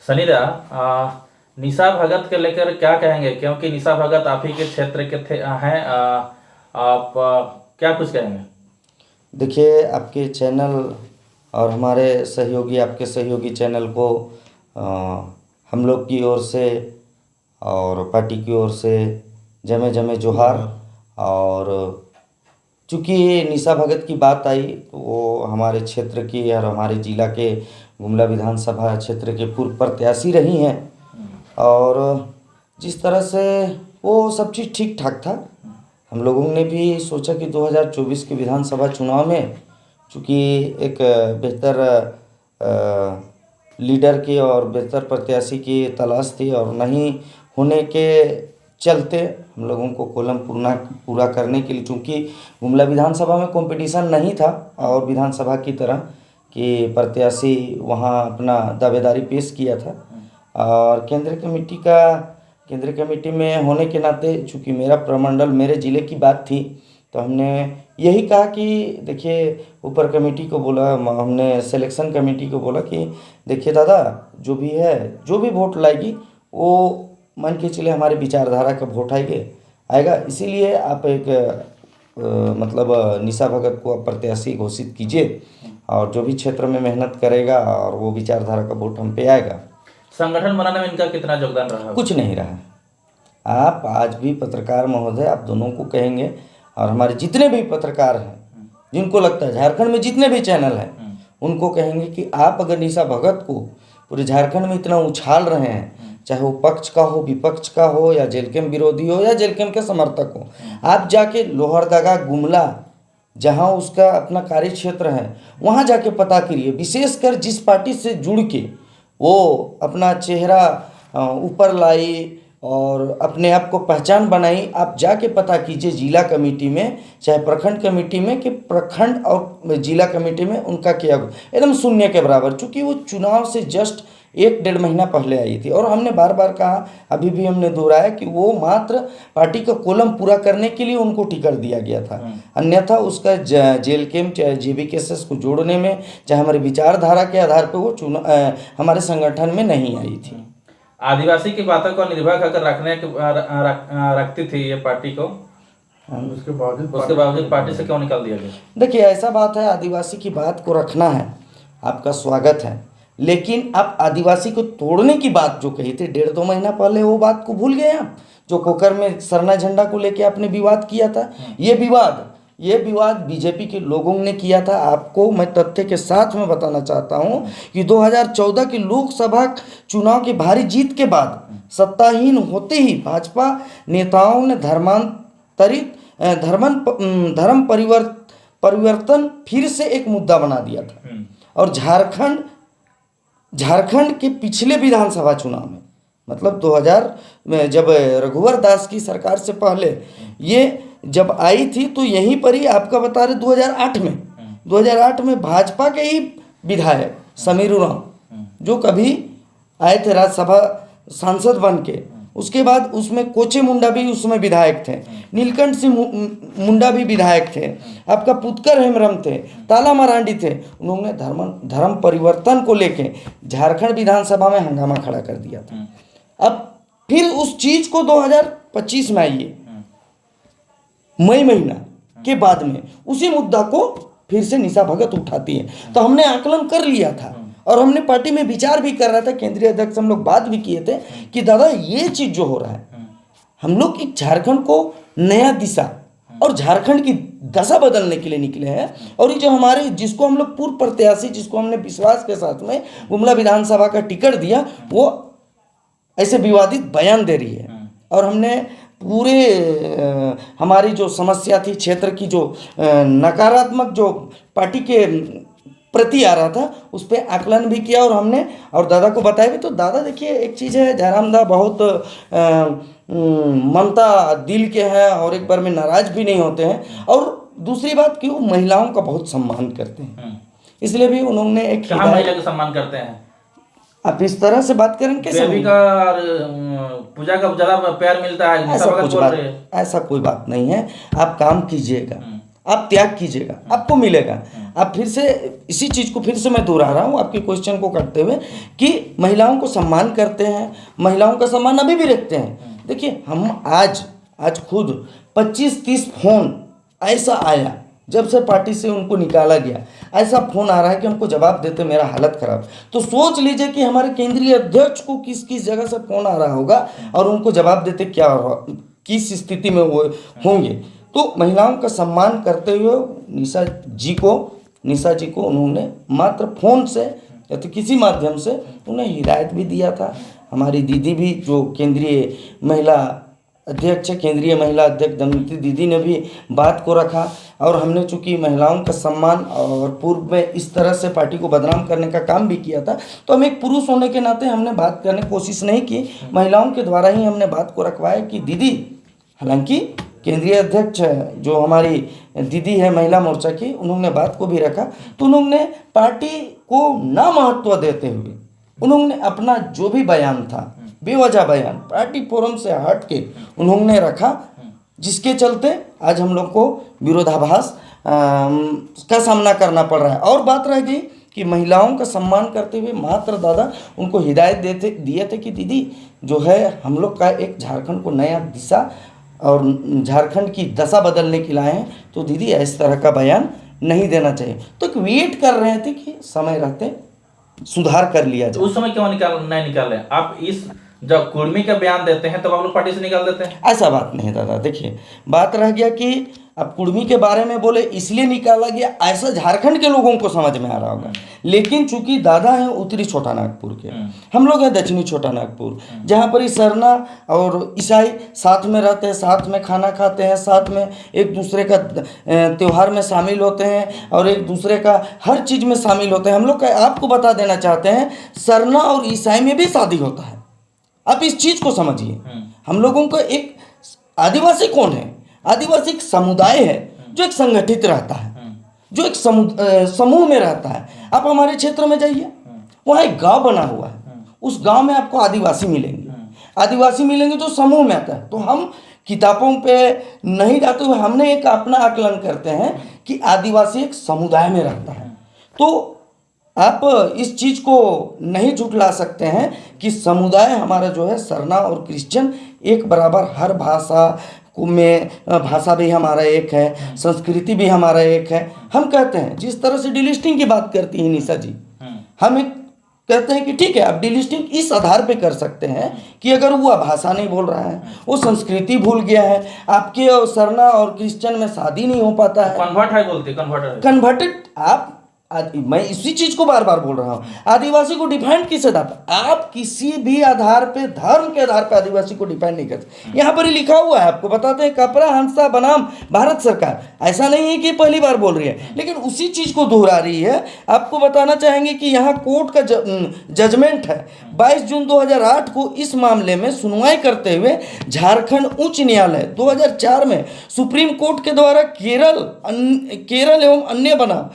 सनीदा, निशा भगत के लेकर क्या कहेंगे, क्योंकि निशा भगत आप ही के क्षेत्र के थे हैं। आप क्या कुछ कहेंगे? देखिए, आपके चैनल और हमारे सहयोगी, आपके सहयोगी चैनल को हम लोग की ओर से और पार्टी की ओर से जमे जमे जोहार। और चूँकि निशा भगत की बात आई तो वो हमारे क्षेत्र की और हमारे जिला के गुमला विधानसभा क्षेत्र के पूर्व प्रत्याशी रही हैं। और जिस तरह से वो सब चीज़ ठीक ठाक था, हम लोगों ने भी सोचा कि 2024 के विधानसभा चुनाव में चूँकि एक बेहतर लीडर की और बेहतर प्रत्याशी की तलाश थी और नहीं होने के चलते हम लोगों को कॉलम पूरा करने के लिए, चूँकि गुमला विधानसभा में कंपटीशन नहीं था और विधानसभा की तरह कि प्रत्याशी वहाँ अपना दावेदारी पेश किया था। और केंद्रीय कमेटी में होने के नाते चूँकि मेरा प्रमंडल मेरे ज़िले की बात थी, तो हमने यही कहा कि देखिए, ऊपर कमेटी को बोला, हमने सिलेक्शन कमेटी को बोला कि देखिए दादा, जो भी है, जो भी वोट लाएगी वो मान के चले हमारे विचारधारा का वोट आएगा, इसीलिए आप एक मतलब निशा भगत को आप प्रत्याशी घोषित कीजिए और जो भी क्षेत्र में मेहनत करेगा और वो विचारधारा का वोट हम पे आएगा। संगठन बनाने में इनका कितना योगदान रहा? कुछ नहीं रहा। आप आज भी पत्रकार महोदय, आप दोनों को कहेंगे और हमारे जितने भी पत्रकार हैं, जिनको लगता है झारखंड में जितने भी चैनल हैं, उनको कहेंगे कि आप अगर निशा भगत को पूरे झारखंड में इतना उछाल रहे हैं, चाहे वो पक्ष का हो, विपक्ष का हो, या जेलकेम विरोधी हो, या जेलकेम के समर्थक हो, आप जाके लोहरदगा, गुमला, जहाँ उसका अपना कार्य क्षेत्र है, वहाँ जाके पता करिए। विशेषकर जिस पार्टी से जुड़ के वो अपना चेहरा ऊपर लाई और अपने आप को पहचान बनाई, आप जाके पता कीजिए जिला कमेटी में, चाहे प्रखंड कमेटी में, कि प्रखंड और जिला कमेटी में उनका क्या एकदम शून्य के बराबर। चूँकि वो चुनाव से जस्ट 1-1.5 महीना पहले आई थी और हमने बार बार कहा, अभी भी हमने दोहराया कि वो मात्र पार्टी का कॉलम पूरा करने के लिए उनको टिकट दिया गया था। अन्यथा उसका जेल कैम्प चाहे JBKSS को जोड़ने में, चाहे हमारी विचारधारा के आधार पर वो हमारे संगठन में नहीं आई थी। आदिवासी की बातों को निर्भर कर रखती थी ये पार्टी को, उसके बावजूद पार्टी से क्यों निकाल दिया गया? देखिए, ऐसा बात है, आदिवासी की बात को रखना है, आपका स्वागत है, लेकिन आप आदिवासी को तोड़ने की बात जो कही थी 1.5-2 महीना पहले, वो बात को भूल गए आप। जो कोकर में सरना झंडा को लेके आपने विवाद किया था, ये विवाद बीजेपी के लोगों ने किया था। आपको मैं तथ्य के साथ में बताना चाहता हूं कि 2014 की लोकसभा चुनाव की भारी जीत के बाद सत्ताहीन होते ही भाजपा नेताओं ने धर्म परिवर्तन फिर से एक मुद्दा बना दिया था। और झारखंड के पिछले विधानसभा चुनाव में, मतलब 2000 में, जब रघुवर दास की सरकार से पहले ये जब आई थी, तो यहीं पर ही आपका बता रहे 2008 में भाजपा के ही विधायक समीर उरांव, जो कभी आए थे राज्यसभा सांसद बन के, उसके बाद उसमें कोचे मुंडा भी उसमें विधायक थे, नीलकंठ सिंह मुंडा भी विधायक थे, आपका पुत्कर हेमरम थे, ताला मरांडी थे। उन्होंने धर्म परिवर्तन को लेके झारखंड विधानसभा में हंगामा खड़ा कर दिया था। अब फिर उस चीज को 2025 में आइए, मई महीना के बाद में उसी मुद्दा को फिर से निशा भगत उठाती है। तो हमने आकलन कर लिया था और हमने पार्टी में विचार भी कर रहा था, केंद्रीय अध्यक्ष हम लोग बात भी किए थे कि दादा, ये चीज जो हो रहा है, हम लोग एक झारखंड को नया दिशा और झारखंड की दशा बदलने के लिए निकले हैं। और ये जो हमारे, जिसको हम लोग पूर्व प्रत्याशी, जिसको हमने विश्वास के साथ में गुमला विधानसभा का टिकट दिया, वो ऐसे विवादित बयान दे रही है। और हमने पूरे हमारी जो समस्या थी, क्षेत्र की जो नकारात्मक जो पार्टी के प्रति आ रहा था, उस पर आकलन भी किया और हमने और दादा को बताया भी। तो दादा देखिए, एक चीज़ है, जयराम दा बहुत ममता दिल के हैं और एक बार में नाराज भी नहीं होते हैं। और दूसरी बात कि वो महिलाओं का बहुत सम्मान करते हैं, इसलिए भी उन्होंने एक महिला का सम्मान करते हैं। आप इस तरह से बात करें कैसे? देवी का पूजा का ज़्यादा प्यार मिलता है, ऐसा कोई बात नहीं है। आप काम कीजिएगा, आप त्याग कीजिएगा, आपको मिलेगा। आप फिर से इसी चीज़ को फिर से मैं दोहरा रहा हूँ आपके क्वेश्चन को करते हुए कि महिलाओं को सम्मान करते हैं, महिलाओं का सम्मान अभी भी रखते हैं। देखिए हम आज खुद 25-30 फोन ऐसा आया जब से पार्टी से उनको निकाला गया, ऐसा फोन आ रहा है कि हमको जवाब देते मेरा हालत खराब। तो सोच लीजिए कि हमारे केंद्रीय अध्यक्ष को किस किस जगह से फोन आ रहा होगा और उनको जवाब देते क्या किस स्थिति में वो होंगे। तो महिलाओं का सम्मान करते हुए निशा जी को उन्होंने मात्र फोन से या तो किसी माध्यम से उन्हें हिदायत भी दिया था। हमारी दीदी भी जो केंद्रीय महिला अध्यक्ष दमयंती दीदी ने भी बात को रखा और हमने चूंकि महिलाओं का सम्मान और पूर्व में इस तरह से पार्टी को बदनाम करने का काम भी किया था, तो हम एक पुरुष होने के नाते हमने बात करने की कोशिश नहीं की, महिलाओं के द्वारा ही हमने बात को रखवाया कि दीदी, हालांकि केंद्रीय अध्यक्ष जो हमारी दीदी है महिला मोर्चा की, उन्होंने बात को भी रखा, तो उन्होंने पार्टी को ना महत्व देते हुए उन्होंने अपना जो भी बयान था, बेवजह बयान पार्टी फोरम से हट के उन्होंने रखा, जिसके चलते आज हम लोग को विरोधाभास का सामना करना पड़ रहा है। और बात रह गई कि महिलाओं का सम्मान करते हुए मात्र दादा उनको हिदायत दिए थे कि दीदी जो है हम लोग का एक झारखंड को नया दिशा और झारखंड की दशा बदलने के लाए हैं, तो दीदी इस तरह का बयान नहीं देना चाहिए। तो एक वेट कर रहे थे कि समय रहते सुधार कर लिया जाए। उस समय क्यों नहीं निकाले आप? जब कुर्मी का बयान देते हैं तब आप लोग पार्टी से निकाल देते हैं? ऐसा बात नहीं दादा, देखिए बात रह गया कि अब कुर्मी के बारे में बोले इसलिए निकाला गया, ऐसा झारखंड के लोगों को समझ में आ रहा होगा। लेकिन चूंकि दादा हैं उत्तरी छोटा नागपुर के, हम लोग हैं दक्षिणी छोटा नागपुर, जहाँ पर ही सरना और ईसाई साथ में रहते हैं, साथ में खाना खाते हैं, साथ में एक दूसरे का त्यौहार में शामिल होते हैं और एक दूसरे का हर चीज़ में शामिल होते हैं। हम लोग आपको बता देना चाहते हैं सरना और ईसाई में भी शादी होता है, आप इस चीज़ को समझिए। हम लोगों का एक आदिवासी कौन है? आदिवासी एक समुदाय है जो एक संगठित रहता है, जो एक समूह में रहता है। आप हमारे क्षेत्र में जाइए, वहाँ एक गांव बना हुआ है, उस गांव में आपको आदिवासी मिलेंगे जो समूह में आता है। तो हम किताबों पे नहीं जाते हुए हमने एक अपना आकलन करते हैं कि आदिवासी एक समुदाय में रहता है। तो आप इस चीज़ को नहीं झुठला सकते हैं कि समुदाय हमारा जो है सरना और क्रिश्चियन एक बराबर, हर भाषा में भाषा भी हमारा एक है, संस्कृति भी हमारा एक है। हम कहते हैं जिस तरह से डिलिस्टिंग की बात करती है निशा जी, हम एक कहते हैं कि ठीक है आप डिलिस्टिंग इस आधार पे कर सकते हैं कि अगर वो भाषा नहीं बोल रहा है, वो संस्कृति भूल गया है, आपके सरना और क्रिश्चियन में शादी नहीं हो पाता है, कन्वर्टेड आप मैं इसी चीज को बार बार बोल रहा हूँ, आदिवासी को डिफाइन किस आधार पर? आप किसी भी आधार पे, धर्म के आधार पे आदिवासी को डिफाइन नहीं करते। यहाँ पर ही लिखा हुआ है, आपको बताते हैं, कपड़ा हंसा बनाम भारत सरकार। ऐसा नहीं है कि पहली बार बोल रही है, लेकिन उसी चीज को दोहरा रही है। आपको बताना चाहेंगे कि यहाँ कोर्ट का जजमेंट है 22 जून 2008 को इस मामले में सुनवाई करते हुए झारखंड उच्च न्यायालय 2004 में सुप्रीम कोर्ट के द्वारा केरल एवं अन्य बनाम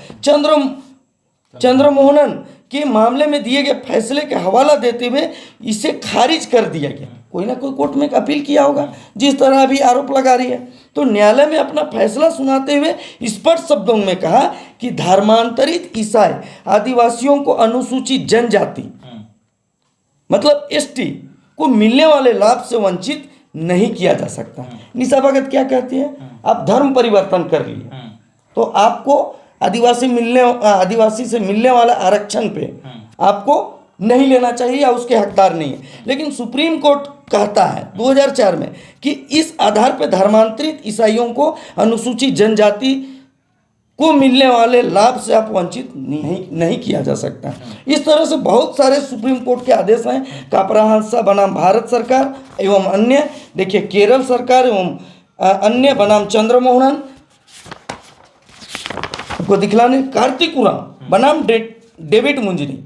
चंद्रमोहनन के मामले में दिए गए फैसले के हवाला देते हुए इसे खारिज कर दिया गया। कोई ना कोई कोर्ट में एक अपील किया होगा, जिस तरह अभी आरोप लगा रही है। तो न्यायालय में अपना फैसला सुनाते हुए स्पष्ट शब्दों में कहा कि धर्मांतरित ईसाई आदिवासियों को अनुसूचित जनजाति मतलब एसटी को मिलने वाले लाभ से वंचित नहीं किया जा सकता। निशा भगत क्या कहती है? आप धर्म परिवर्तन कर लिए तो आपको आदिवासी से मिलने वाला आरक्षण पे आपको नहीं लेना चाहिए या उसके हकदार नहीं है। लेकिन सुप्रीम कोर्ट कहता है 2004 में कि इस आधार पर धर्मांतरित ईसाइयों को अनुसूचित जनजाति को मिलने वाले लाभ से आप वंचित नहीं किया जा सकता। इस तरह से बहुत सारे सुप्रीम कोर्ट के आदेश हैं। कापराहांसा बनाम भारत सरकार एवं अन्य, देखिए केरल सरकार एवं अन्य बनाम चंद्रमोहनन को दिखलाने, कार्तिक उरांव बनाम डेविड मुंजरी।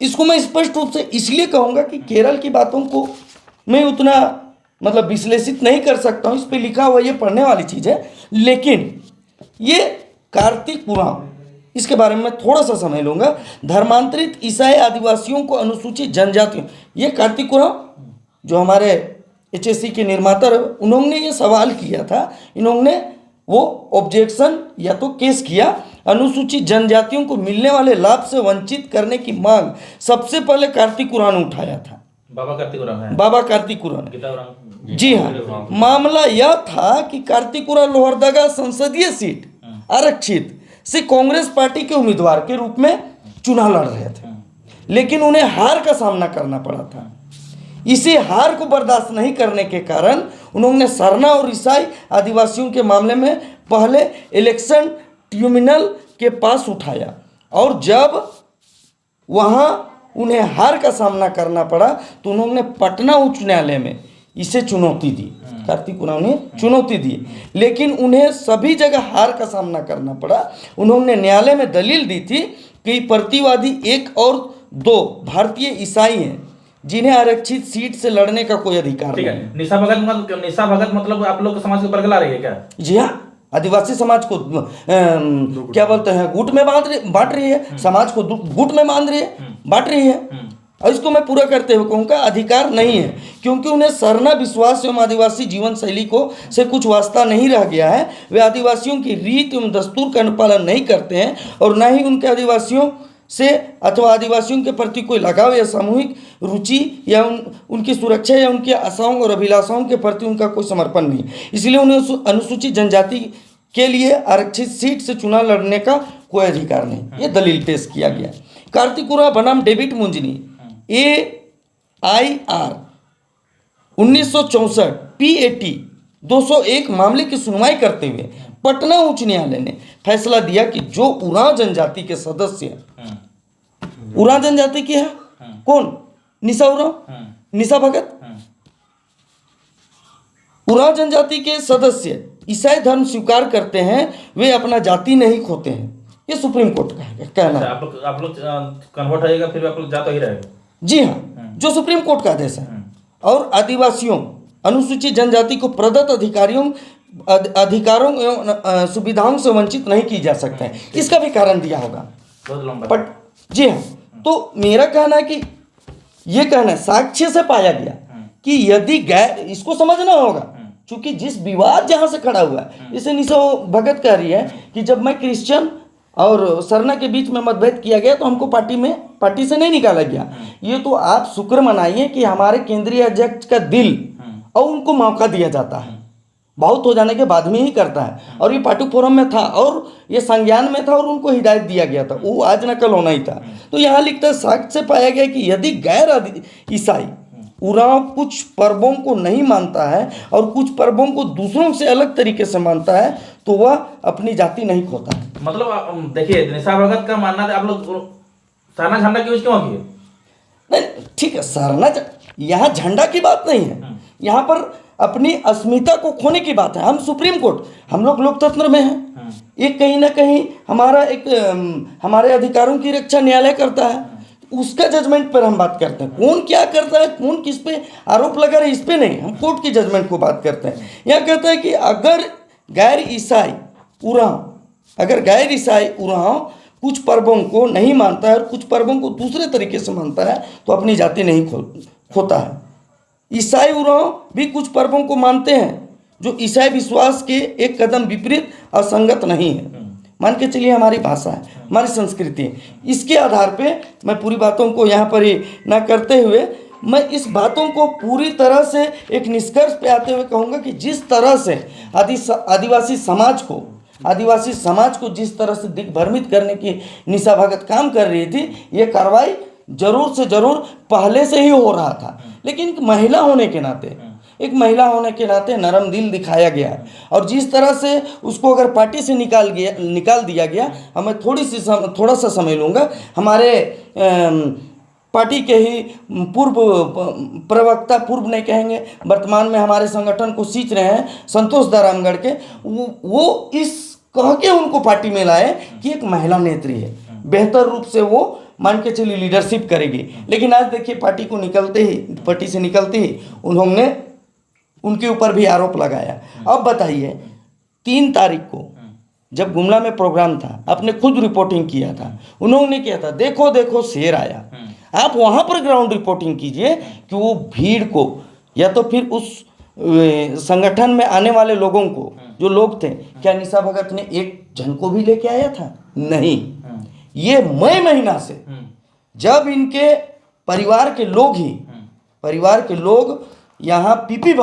इसको मैं स्पष्ट रूप से इसलिए कहूँगा कि केरल की बातों को मैं उतना मतलब विश्लेषित नहीं कर सकता हूँ, इस पर लिखा हुआ ये पढ़ने वाली चीज़ है। लेकिन ये कार्तिक उरांव, इसके बारे में थोड़ा सा समय लूँगा। धर्मांतरित ईसाई आदिवासियों को अनुसूचित जनजातियों, ये कार्तिक उरांव जो हमारे HSC के निर्माता, उन्होंने ये सवाल किया था। इन्होंने वो ऑब्जेक्शन या तो केस किया। अनुसूचित जनजातियों को मिलने वाले लाभ से वंचित करने की मांग सबसे पहले कार्तिक उरांव ने उठाया था। बाबा कार्तिक उरांव है। बाबा कार्तिक उरांव। गीता उरांव। जी हाँ, मामला यह था कि कार्तिक उरांव लोहरदगा संसदीय सीट आरक्षित से कांग्रेस पार्टी के उम्मीदवार के रूप में चुनाव लड़ रहे थे, लेकिन उन्हें हार का सामना करना पड़ा था। इसी हार को बर्दाश्त नहीं करने के कारण उन्होंने सरना और ईसाई आदिवासियों के मामले में पहले इलेक्शन ट्रिब्यूनल के पास उठाया, और जब वहाँ उन्हें हार का सामना करना पड़ा तो उन्होंने पटना उच्च न्यायालय में इसे चुनौती दी। कार्तिक उरांव ने चुनौती दी, लेकिन उन्हें सभी जगह हार का सामना करना पड़ा। उन्होंने न्यायालय में दलील दी थी कि प्रतिवादी 1 और 2 भारतीय ईसाई हैं जिन्हें आरक्षित सीट से लड़ने का कोई अधिकार ठीक नहीं। है। निशा भगत मतलब आप लोग के समाज को बरगला रही है क्या? जी हाँ, आदिवासी समाज को क्या बोलते हैं, गुट में बांट रही है, समाज को गुट में बांध रही है, बांट रही है। और इसको मैं पूरा करते हुए कहूँगा अधिकार नहीं है, क्योंकि उन्हें सरना विश्वास एवं आदिवासी जीवन शैली को से कुछ वास्ता नहीं रह गया है। वे आदिवासियों की रीत एवं दस्तूर का अनुपालन नहीं करते हैं, और न ही उनके आदिवासियों से अथवा आदिवासियों के प्रति कोई लगाव या सामूहिक रुचि या उनकी सुरक्षा या उनकी आशाओं और अभिलाषाओं के प्रति उनका कोई समर्पण नहीं। इसलिए उन्हें अनुसूचित जनजाति के लिए आरक्षित सीट से चुनाव लड़ने का कोई अधिकार नहीं। ये दलील पेश किया गया। कार्तिक उरांव बनाम डेविड मुंजनी AIR 1964 PAT 201 मामले की सुनवाई करते हुए पटना उच्च न्यायालय ने फैसला दिया कि जो उरांव जनजाति के सदस्य, उरांव जनजाति की है कौन? निशा उरांव, निशा भगत। उरांव जनजाति के सदस्य ईसाई धर्म स्वीकार करते हैं, वे अपना जाति नहीं खोते हैं। ये सुप्रीम कोर्ट का कहना है। आप लोग कन्वर्ट होएगा फिर आप लोग जा तो ही रहेगा। जी हाँ, जो सुप्रीम कोर्ट का आदेश है। और आदिवासियों अनुसूचित जनजाति को प्रदत्त अधिकारों एवं सुविधाओं से वंचित नहीं की जा सकता है। इसका भी कारण दिया होगा। बहुत लंबा। बट जी हाँ, तो मेरा कहना है कि ये कहना है साक्ष्य से पाया गया कि यदि गैर, इसको समझना होगा, क्योंकि जिस विवाद जहाँ से खड़ा हुआ है, इसे निशा भगत कह रही है कि जब मैं क्रिश्चियन और सरना के बीच में मतभेद किया गया तो हमको पार्टी से नहीं निकाला गया। ये तो आप शुक्र मनाइए कि हमारे केंद्रीय अध्यक्ष का दिल और उनको मौका दिया जाता है, बहुत हो जाने के बाद में ही करता है। और ये पार्टी फोरम में था और ये संज्ञान में था और उनको हिदायत दिया गया था, वो आज न कल होना ही था। तो यहाँ लिखता है साक्ष्य से पाया गया कि यदि गैर ईसाई उरांव कुछ पर्वों को नहीं मानता है और कुछ पर्वों को दूसरों से अलग तरीके से मानता है तो वह अपनी जाति नहीं खोता है। मतलब देखिए, निशा भगत का मानना है आप लोग सरना झंडा यूज क्यों किए? नहीं, ठीक है, सरना यहाँ झंडा की बात नहीं है, यहाँ पर अपनी अस्मिता को खोने की बात है। हम सुप्रीम कोर्ट, हम लोग लोकतंत्र में हैं। एक कहीं ना कहीं हमारे अधिकारों की रक्षा न्यायालय करता है, उसका जजमेंट पर हम बात करते हैं। कौन क्या करता है, कौन किस पे आरोप लगा रहा है, इस पे नहीं, हम कोर्ट की जजमेंट को बात करते हैं। यहाँ कहता है कि अगर गैर ईसाई उरांव कुछ पर्वों को नहीं मानता है और कुछ पर्वों को दूसरे तरीके से मानता है तो अपनी जाति नहीं खोता है। ईसाई उरांव भी कुछ पर्वों को मानते हैं जो ईसाई विश्वास के एक कदम विपरीत असंगत नहीं है। मान के चलिए हमारी भाषा है, हमारी संस्कृति है। इसके आधार पे मैं पूरी बातों को यहाँ पर ही ना करते हुए मैं इस बातों को पूरी तरह से एक निष्कर्ष पे आते हुए कहूँगा कि जिस तरह से आदिवासी समाज को जिस तरह से दिग्भ्रमित करने की निशा भगत काम कर रही थी, ये कार्रवाई जरूर से जरूर पहले से ही हो रहा था। लेकिन एक महिला होने के नाते नरम दिल दिखाया गया है। और जिस तरह से उसको अगर पार्टी से निकाल दिया गया, हमें थोड़ा सा समय लूँगा। हमारे पार्टी के ही पूर्व प्रवक्ता, पूर्व नहीं कहेंगे, वर्तमान में हमारे संगठन को सींच रहे हैं, संतोष दारामगढ़ के, वो इस कह के उनको पार्टी में लाए कि एक महिला नेत्री है, बेहतर रूप से वो मान के चलिए लीडरशिप करेगी। लेकिन आज देखिए पार्टी से निकलते ही उन्होंने उनके ऊपर भी आरोप लगाया। अब बताइए 3 तारीख को जब गुमला में प्रोग्राम था, आपने खुद रिपोर्टिंग किया था, उन्होंने किया था, देखो देखो शेर आया। आप वहाँ पर ग्राउंड रिपोर्टिंग कीजिए कि वो भीड़ को या तो फिर उस संगठन में आने वाले लोगों को, जो लोग थे, क्या निशा भगत ने एक जन को भी लेके आया था? नहीं। ये मई महीना से जब इनके परिवार के लोग यहाँ पीपी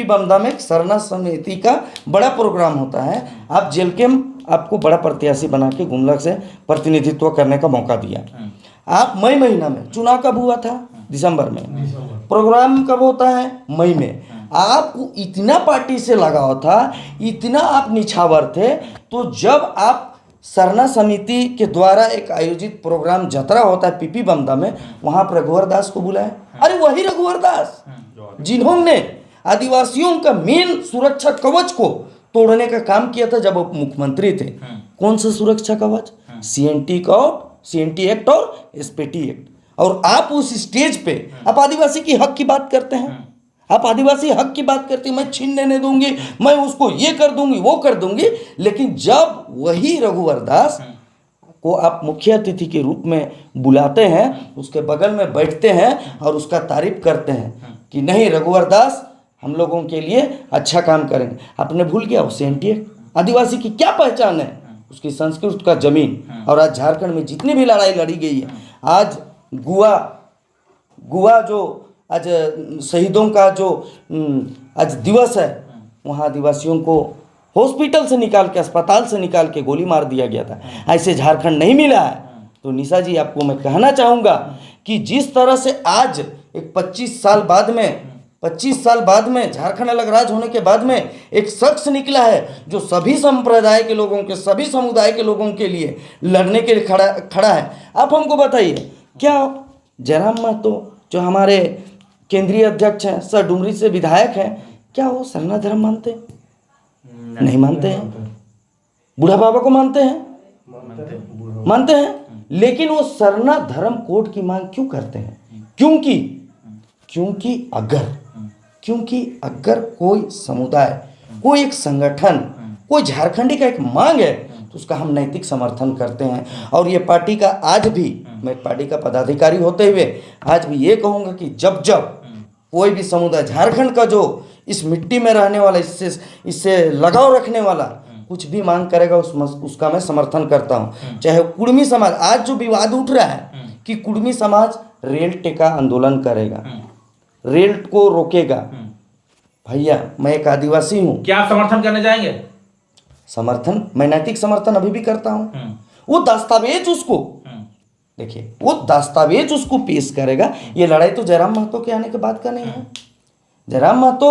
बमदा में एक सरना समिति का बड़ा प्रोग्राम होता है। आप जेल के आपको बड़ा प्रत्याशी बना के गुमला से प्रतिनिधित्व करने का मौका दिया। आप मई महीना में, चुनाव कब हुआ था? दिसंबर में। प्रोग्राम कब होता है? मई में। आपको इतना पार्टी से लगाव था, इतना आप निछावर थे, तो जब आप सरना समिति के द्वारा एक आयोजित प्रोग्राम जतरा होता है पीपी बमदा में, वहाँ पर रघुवर दास को बुलाए। अरे वही रघुवर दास जिन्होंने आदिवासियों का मेन सुरक्षा कवच को तोड़ने का काम किया था जब वो मुख्यमंत्री थे। कौन सा सुरक्षा कवच? सीएनटी एक्ट और एसपीटी एक्ट। और आप उस स्टेज पे आप आदिवासी की हक की बात करते हैं। आप आदिवासी हक की बात करते हैं, मैं छीनने नहीं दूंगी, मैं उसको ये कर दूंगी, वो कर दूंगी। लेकिन जब वही रघुवर दास को आप मुख्य अतिथि के रूप में बुलाते हैं, उसके बगल में बैठते हैं और उसका तारीफ करते हैं कि नहीं रघुवर दास हम लोगों के लिए अच्छा काम करेंगे। आपने भूल गया उस सीएनटी आदिवासी की क्या पहचान है? उसकी संस्कृत का जमीन। और आज झारखंड में जितनी भी लड़ाई लड़ी गई है, आज गुआ जो आज शहीदों का जो आज दिवस है, वहाँ आदिवासियों को हॉस्पिटल से निकाल के, अस्पताल से निकाल के गोली मार दिया गया था। ऐसे झारखंड नहीं मिला है। तो निशा जी, आपको मैं कहना चाहूँगा कि जिस तरह से आज एक 25 साल बाद में झारखंड अलग राज्य होने के बाद में एक शख्स निकला है जो सभी संप्रदाय के लोगों के, सभी समुदाय के लोगों के लिए लड़ने के लिए खड़ा है। आप हमको बताइए, क्या जयराम महतो जो हमारे केंद्रीय अध्यक्ष हैं, सर डुमरी से विधायक हैं, क्या वो सरना धर्म मानते? नहीं मानते हैं। बूढ़ा बाबा को मानते हैं। लेकिन वो सरना धर्म कोड की मांग क्यों करते हैं? क्योंकि अगर कोई समुदाय, कोई एक संगठन, कोई झारखंडी का एक मांग है, तो उसका हम नैतिक समर्थन करते हैं। और ये पार्टी का आज भी, मैं पार्टी का पदाधिकारी होते हुए आज भी ये कहूँगा कि जब कोई भी समुदाय, झारखंड का जो इस मिट्टी में रहने वाला, इससे लगाव रखने वाला कुछ भी मांग करेगा, उसका मैं समर्थन करता हूँ। चाहे कुर्मी समाज, आज जो विवाद उठ रहा है कि कुर्मी समाज रेल टेका आंदोलन करेगा, रेल को रोकेगा। भैया, मैं एक आदिवासी हूँ। क्या आप समर्थन करने जाएंगे? समर्थन, मैं नैतिक समर्थन अभी भी करता हूँ। वो दस्तावेज उसको देखिए, वो दस्तावेज उसको पेश करेगा। ये लड़ाई तो जयराम महतो के आने के बाद का नहीं है। जयराम महतो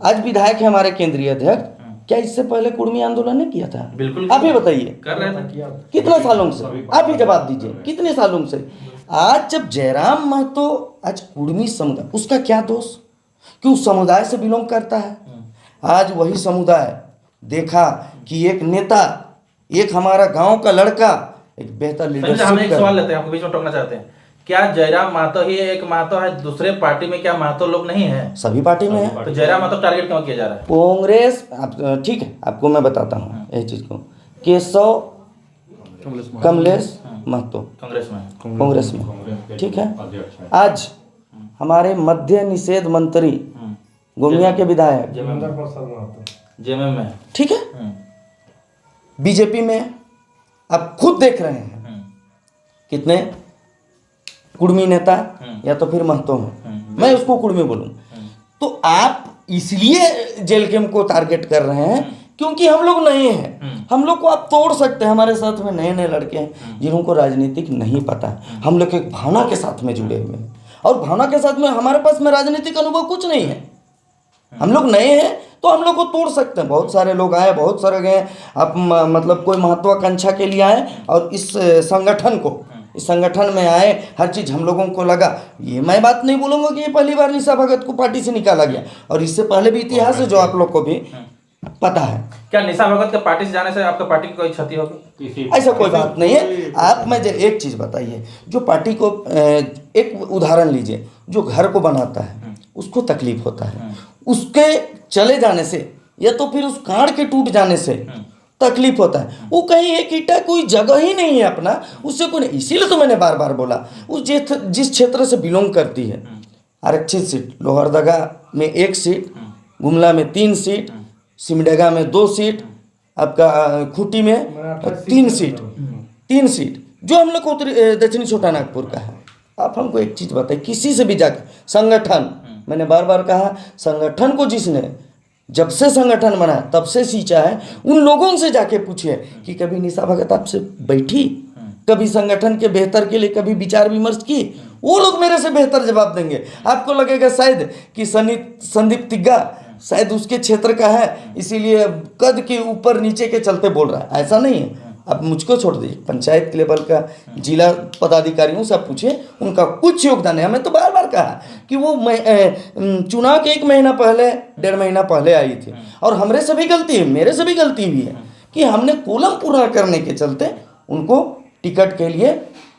आज विधायक है, हमारे केंद्रीय अध्यक्ष। क्या इससे पहले कुर्मी आंदोलन नहीं किया था? बिल्कुल। आप ही बताइए, कर रहे थे। कितने सालों से? आप ही जवाब दीजिए, कितने सालों से? आज जब जयराम महतो आज कुर्मी समुदाय, उसका क्या दोष कि उस समुदाय से बिलोंग करता है। आज वही समुदाय देखा कि एक नेता, एक हमारा गांव का लड़का एक बेहतर लीडरशिप। हम एक सवाल लेते हैं, आपको बीच में टोकना चाहते हैं। क्या जयराम महतो ही एक महतो है? दूसरे पार्टी में क्या महतो लोग नहीं है? सभी पार्टी में है। तो जयराम महतो टारगेट क्यों किया जा रहा है? कांग्रेस, ठीक है, आपको मैं बताता हूँ यही चीज को। केशव कमलेश महतो कांग्रेस में, ठीक है। आज हमारे मद्य निषेध मंत्री गोमिया के विधायक जेएमएम में, ठीक है, बीजेपी में। आप खुद देख रहे हैं कितने कुर्मी नेता या तो फिर महतो हैं, मैं उसको कुर्मी बोलूं। तो आप इसलिए जेल कैंप को टारगेट कर रहे हैं क्योंकि हम लोग नए हैं। हम लोग को आप तोड़ सकते हैं। हमारे साथ में नए नए लड़के हैं जिनको राजनीतिक नहीं पता है। हम लोग एक भावना के साथ में जुड़े हुए हैं, और भावना के साथ में हमारे पास में राजनीतिक अनुभव कुछ नहीं है। हम लोग नए हैं तो हम लोग को तोड़ सकते हैं। बहुत सारे लोग आए, बहुत सारे गए। आप मतलब कोई महत्वाकांक्षा के लिए आए और इस संगठन में आए, हर चीज़ हम लोगों को लगा। ये मैं बात नहीं बोलूँगा कि ये पहली बार निशा भगत को पार्टी से निकाला गया, और इससे पहले भी इतिहास है जो आप लोग को भी पता है। क्या निशा भगत के पार्टी से जाने से आपका पार्टी की कोई क्षति होगी? ऐसा कोई बात नहीं है। आप मुझे एक चीज़ बताइए, जो पार्टी को एक उदाहरण लीजिए, जो घर को बनाता है उसको तकलीफ होता है, उसके चले जाने से या तो फिर उस कांड के टूट जाने से तकलीफ होता है। वो कहीं एक ईंटा कोई जगह ही नहीं है अपना, उससे कोई नहीं। इसीलिए तो मैंने बार बार बोला, उस जिस क्षेत्र से बिलोंग करती है, आरक्षित सीट, लोहरदगा में 1 सीट, गुमला में 3 सीट, सिमडेगा में 2 सीट, आपका खूंटी में 3 सीट, 3 सीट जो हम लोग को दक्षिणी छोटा नागपुर का है। आप हमको एक चीज़ बताइए, किसी से भी जाकर संगठन, मैंने बार बार कहा, संगठन को जिसने जब से संगठन बना तब से सींचा है, उन लोगों से जाके पूछिए कि कभी निशा भगत आपसे बैठी, कभी संगठन के बेहतर के लिए कभी विचार विमर्श की? वो लोग मेरे से बेहतर जवाब देंगे। आपको लगेगा शायद कि संदीप तिग्गा शायद उसके क्षेत्र का है, इसीलिए कद के ऊपर नीचे के चलते बोल रहा है, ऐसा नहीं है। अब मुझको छोड़ दीजिए, पंचायत लेवल का जिला पदाधिकारियों से आप पूछिए, उनका कुछ योगदान है। हमें तो बार बार कहा कि वो चुनाव के 1 महीना पहले, 1.5 महीना पहले आई थी, और हमरे से भी गलती है, मेरे से भी गलती हुई है कि हमने कोलम पूरा करने के चलते उनको टिकट के लिए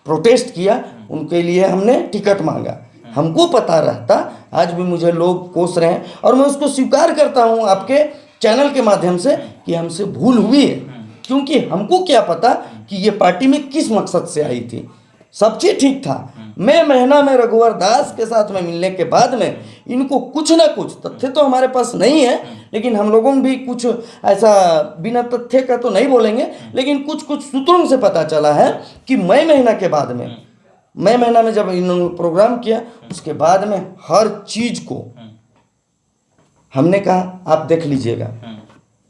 प्रोटेस्ट किया, उनके लिए हमने टिकट मांगा। हमको पता रहता, आज भी मुझे लोग कोस रहे हैं और मैं उसको स्वीकार करता हूँ आपके चैनल के माध्यम से कि हमसे भूल हुई है, क्योंकि हमको क्या पता कि ये पार्टी में किस मकसद से आई थी। सब चीज़ ठीक था। मैं महीना में रघुवर दास के साथ में मिलने के बाद में इनको कुछ ना कुछ तथ्य तो हमारे पास नहीं है, लेकिन हम लोगों भी कुछ ऐसा बिना तथ्य का तो नहीं बोलेंगे, लेकिन कुछ कुछ सूत्रों से पता चला है कि मई महीना के बाद में, मई महीना में जब इन्होंने प्रोग्राम किया, उसके बाद में हर चीज को हमने कहा आप देख लीजिएगा।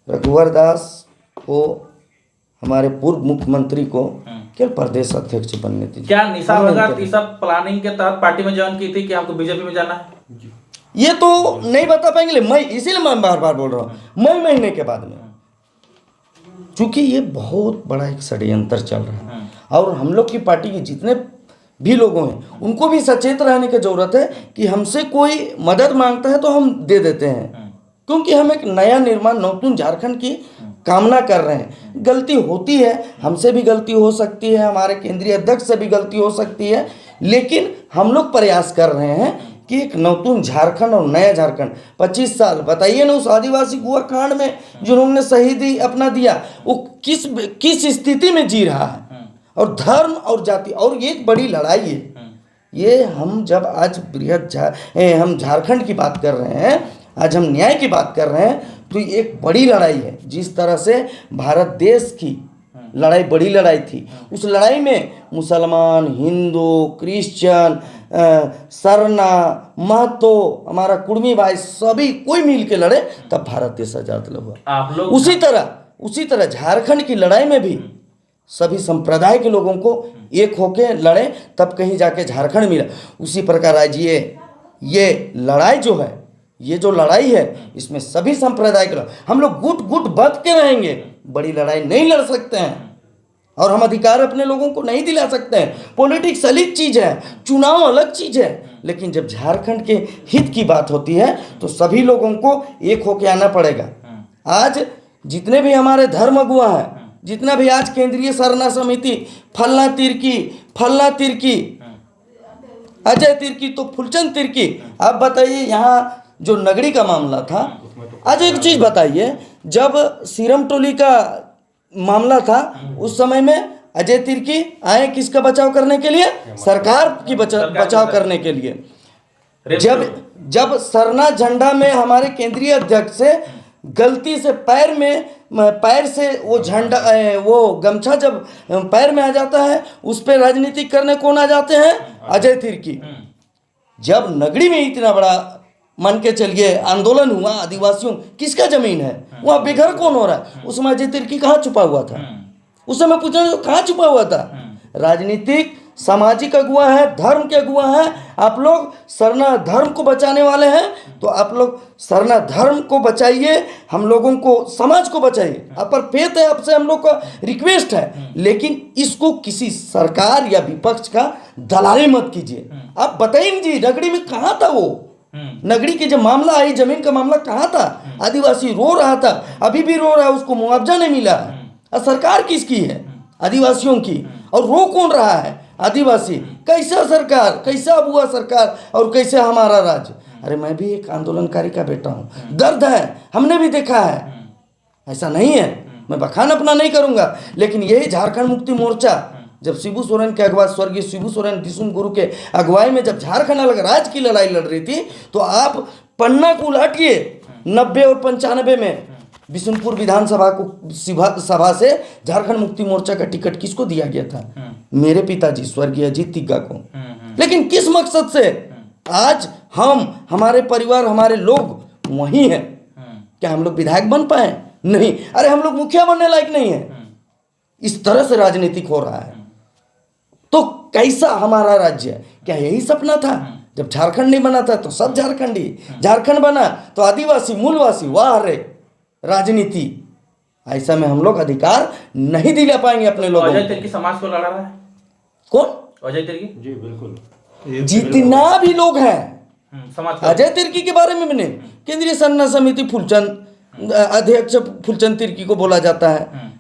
रघुवर दास को, हमारे पूर्व मुख्यमंत्री को केवल प्रदेश अध्यक्ष बनने दीजिए। क्या निशा भगत ये सब प्लानिंग के तहत पार्टी में ज्वाइन की थी कि हमको बीजेपी में जाना है? ये तो नहीं बता पाएंगे, मैं इसीलिए मैं बार बार बोल रहा हूँ मई महीने के बाद में, क्योंकि ये बहुत बड़ा एक षड्यंत्र चल रहा है और हम लोग की पार्टी के जितने भी लोगों हैं उनको भी सचेत रहने की जरूरत है कि हमसे कोई मदद मांगता है तो हम दे देते हैं, क्योंकि हम एक नया निर्माण नौतन झारखंड की कामना कर रहे हैं। गलती होती है, हमसे भी गलती हो सकती है, हमारे केंद्रीय अध्यक्ष से भी गलती हो सकती है, लेकिन हम लोग प्रयास कर रहे हैं कि एक नौतन झारखंड और नया झारखंड। 25 साल बताइए ना, उस आदिवासी गुआ कांड में जिन्होंने शहीदी अपना दिया, वो किस स्थिति में जी रहा है, और धर्म और जाति, और ये एक बड़ी लड़ाई है। ये हम जब आज हम झारखंड की बात कर रहे हैं, आज हम न्याय की बात कर रहे हैं, तो ये एक बड़ी लड़ाई है। जिस तरह से भारत देश की लड़ाई बड़ी लड़ाई थी, उस लड़ाई में मुसलमान, हिंदू, क्रिश्चियन, सरना, महतो, हमारा कुर्मी भाई सभी कोई मिल के लड़े, तब भारत देश आजाद हुआ। आप लोग उसी तरह झारखंड की लड़ाई में भी सभी संप्रदाय के लोगों को एक होके लड़े, तब कहीं जाके झारखंड मिला। उसी प्रकार आज ये लड़ाई जो है, ये जो लड़ाई है, इसमें सभी संप्रदाय के लोग, हम लोग गुट गुट बंध के रहेंगे, बड़ी लड़ाई नहीं लड़ सकते हैं और हम अधिकार अपने लोगों को नहीं दिला सकते हैं। पॉलिटिक्स अलग चीज़ है, चुनाव अलग चीज़ है, लेकिन जब झारखंड के हित की बात होती है तो सभी लोगों को एक होके आना पड़ेगा। आज जितने भी हमारे धर्म अगुआ हैं, जितना भी आज केंद्रीय सरना समिति, फलना तिर्की, अजय तिर्की तो फुलचंद तिर्की, आप बताइए यहाँ जो नगरी का मामला था, आज एक चीज बताइए, जब सीरम टोली का मामला था उस समय में अजय तिर्की आए किसका बचाव करने के लिए? सरकार की बचाव करने के लिए। जब सरना झंडा में हमारे केंद्रीय अध्यक्ष से गलती से पैर से वो झंडा, वो गमछा जब पैर में आ जाता है, उस पर राजनीति करने कौन आ जाते हैं? अजय तिर्की। जब नगरी में इतना बड़ा मान के चलिए आंदोलन हुआ, आदिवासियों किसका जमीन है, वहाँ बेघर कौन हो रहा है, उसमें अजय तिर्की कहाँ छुपा हुआ था? उस समय पूछना कहाँ छुपा हुआ था? राजनीतिक सामाजिक अगुआ है, धर्म के अगुआ है। आप लोग सरना धर्म को बचाने वाले हैं, तो आप लोग सरना धर्म को बचाइए, हम लोगों को, समाज को बचाइए। आप पर फेथ है, आपसे हम लोग का रिक्वेस्ट है, लेकिन इसको किसी सरकार या विपक्ष का दलाली मत कीजिए। आप बताइए जी, नगरी में कहाँ था वो? नगरी की जब मामला आई, जमीन का मामला कहाँ था? आदिवासी रो रहा था, अभी भी रो रहा है, उसको मुआवजा नहीं मिला है। और सरकार किसकी है? आदिवासियों की। और रो कौन रहा है? आदिवासी। कैसा सरकार, कैसा अगुआ सरकार, और कैसे हमारा राज्य? अरे मैं भी एक आंदोलनकारी का बेटा हूँ, दर्द है, हमने भी देखा है, ऐसा नहीं है। मैं बखान अपना नहीं करूँगा, लेकिन यही झारखंड मुक्ति मोर्चा जब शिबू सोरेन के अगुवाई, स्वर्गीय शिबू सोरेन दिसुम गुरु के अगुवाई में जब झारखंड अलग राज्य की लड़ाई लड़ रही थी, तो आप पन्ना को उलाटिए 90 और 95 में बिशुनपुर विधानसभा को सभा से झारखंड मुक्ति मोर्चा का टिकट किसको दिया गया था? मेरे पिताजी स्वर्गीय अजीत तिग्गा को। लेकिन किस मकसद से? आज हम, हमारे परिवार, हमारे लोग वही हैं। क्या हम लोग विधायक बन पाए? नहीं। अरे हम लोग मुखिया बनने लायक नहीं है। इस तरह से राजनीतिक हो रहा है। तो कैसा हमारा राज्य है? क्या यही सपना था? जब झारखंड नहीं बना था तो सब झारखंडी, झारखंड बना तो आदिवासी, मूलवासी, वाह रे राजनीति। ऐसा में हम लोग अधिकार नहीं दिला पाएंगे अपने लोगों अजय को। तिर्की समाज को लड़ा रहा है कौन? अजय तिर्की जी बिल्कुल। जितना भी लोग हैं, समाज का अजय तिर्की के बारे में मैंने केंद्रीय सरना समिति फूलचंद अध्यक्ष फूलचंद तिर्की को बोला जाता है।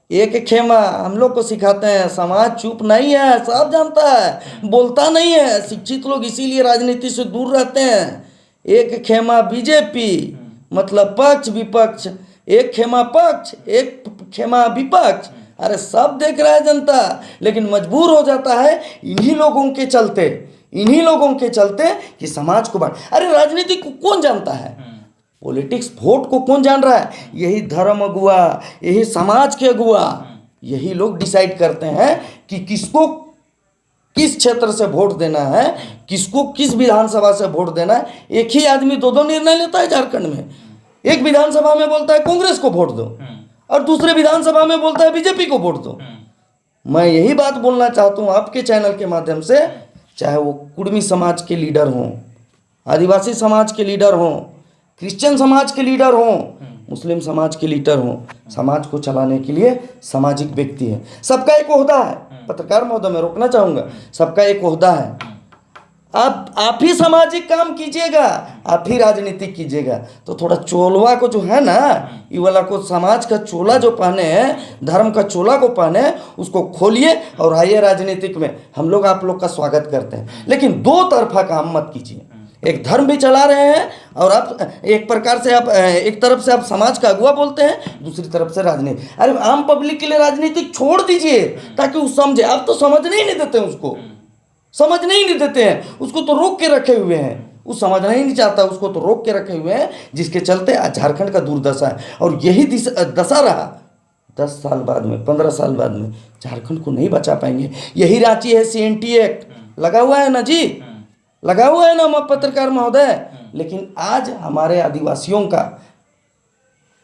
एक खेमा हम लोग को सिखाते हैं, समाज चुप नहीं है, सब जानता है, बोलता नहीं है। शिक्षित लोग इसीलिए राजनीति से दूर रहते हैं। एक खेमा बीजेपी, मतलब पक्ष विपक्ष, एक खेमा पक्ष, एक खेमा विपक्ष। अरे सब देख रहा है जनता, लेकिन मजबूर हो जाता है इन्हीं लोगों के चलते, इन्हीं लोगों के चलते कि समाज को बांट। अरे राजनीति को कौन जानता है? पॉलिटिक्स, वोट को कौन जान रहा है? यही धर्म अगुआ, यही समाज के अगुआ, यही लोग डिसाइड करते हैं कि किसको किस क्षेत्र से वोट देना है, किसको किस विधानसभा से वोट देना है। एक ही आदमी दो निर्णय लेता है झारखंड में। एक विधानसभा में बोलता है कांग्रेस को वोट दो, और दूसरे विधानसभा में बोलता है बीजेपी को वोट दो। मैं यही बात बोलना चाहता हूँ आपके चैनल के माध्यम से, चाहे वो कुर्मी समाज के लीडर हों, आदिवासी समाज के लीडर हों, क्रिश्चियन समाज के लीडर हों, मुस्लिम समाज के लीडर हों, समाज को चलाने के लिए सामाजिक व्यक्ति है। सबका एक ओहदा है। पत्रकार महोदय, मैं रोकना चाहूँगा, सबका एक ओहदा है। आप ही सामाजिक काम कीजिएगा, आप ही राजनीति कीजिएगा। तो थोड़ा चोलवा को जो है ना, ये वाला को, समाज का चोला जो पहने हैं, धर्म का चोला को पहने हैं, उसको खोलिए और आइए राजनीतिक में। हम लोग आप लोग का स्वागत करते हैं, लेकिन दो तरफा काम मत कीजिए। एक धर्म भी चला रहे हैं और आप एक प्रकार से, आप एक तरफ से आप समाज का अगुआ बोलते हैं, दूसरी तरफ से राजनीति। अरे आम पब्लिक के लिए राजनीति छोड़ दीजिए ताकि वो समझे। आप तो समझने ही नहीं देते हैं उसको, समझने ही नहीं देते हैं उसको, तो रोक के रखे हुए हैं। वो समझना ही नहीं चाहता, उसको तो रोक के रखे हुए हैं, जिसके चलते आज झारखंड का दुर्दशा है। और यही दशा रहा 10 साल बाद में, 15 साल बाद में झारखंड को नहीं बचा पाएंगे। यही रांची है, CNT एक्ट लगा हुआ है ना जी, लगा हुआ है ना पत्रकार महोदय। लेकिन आज हमारे आदिवासियों का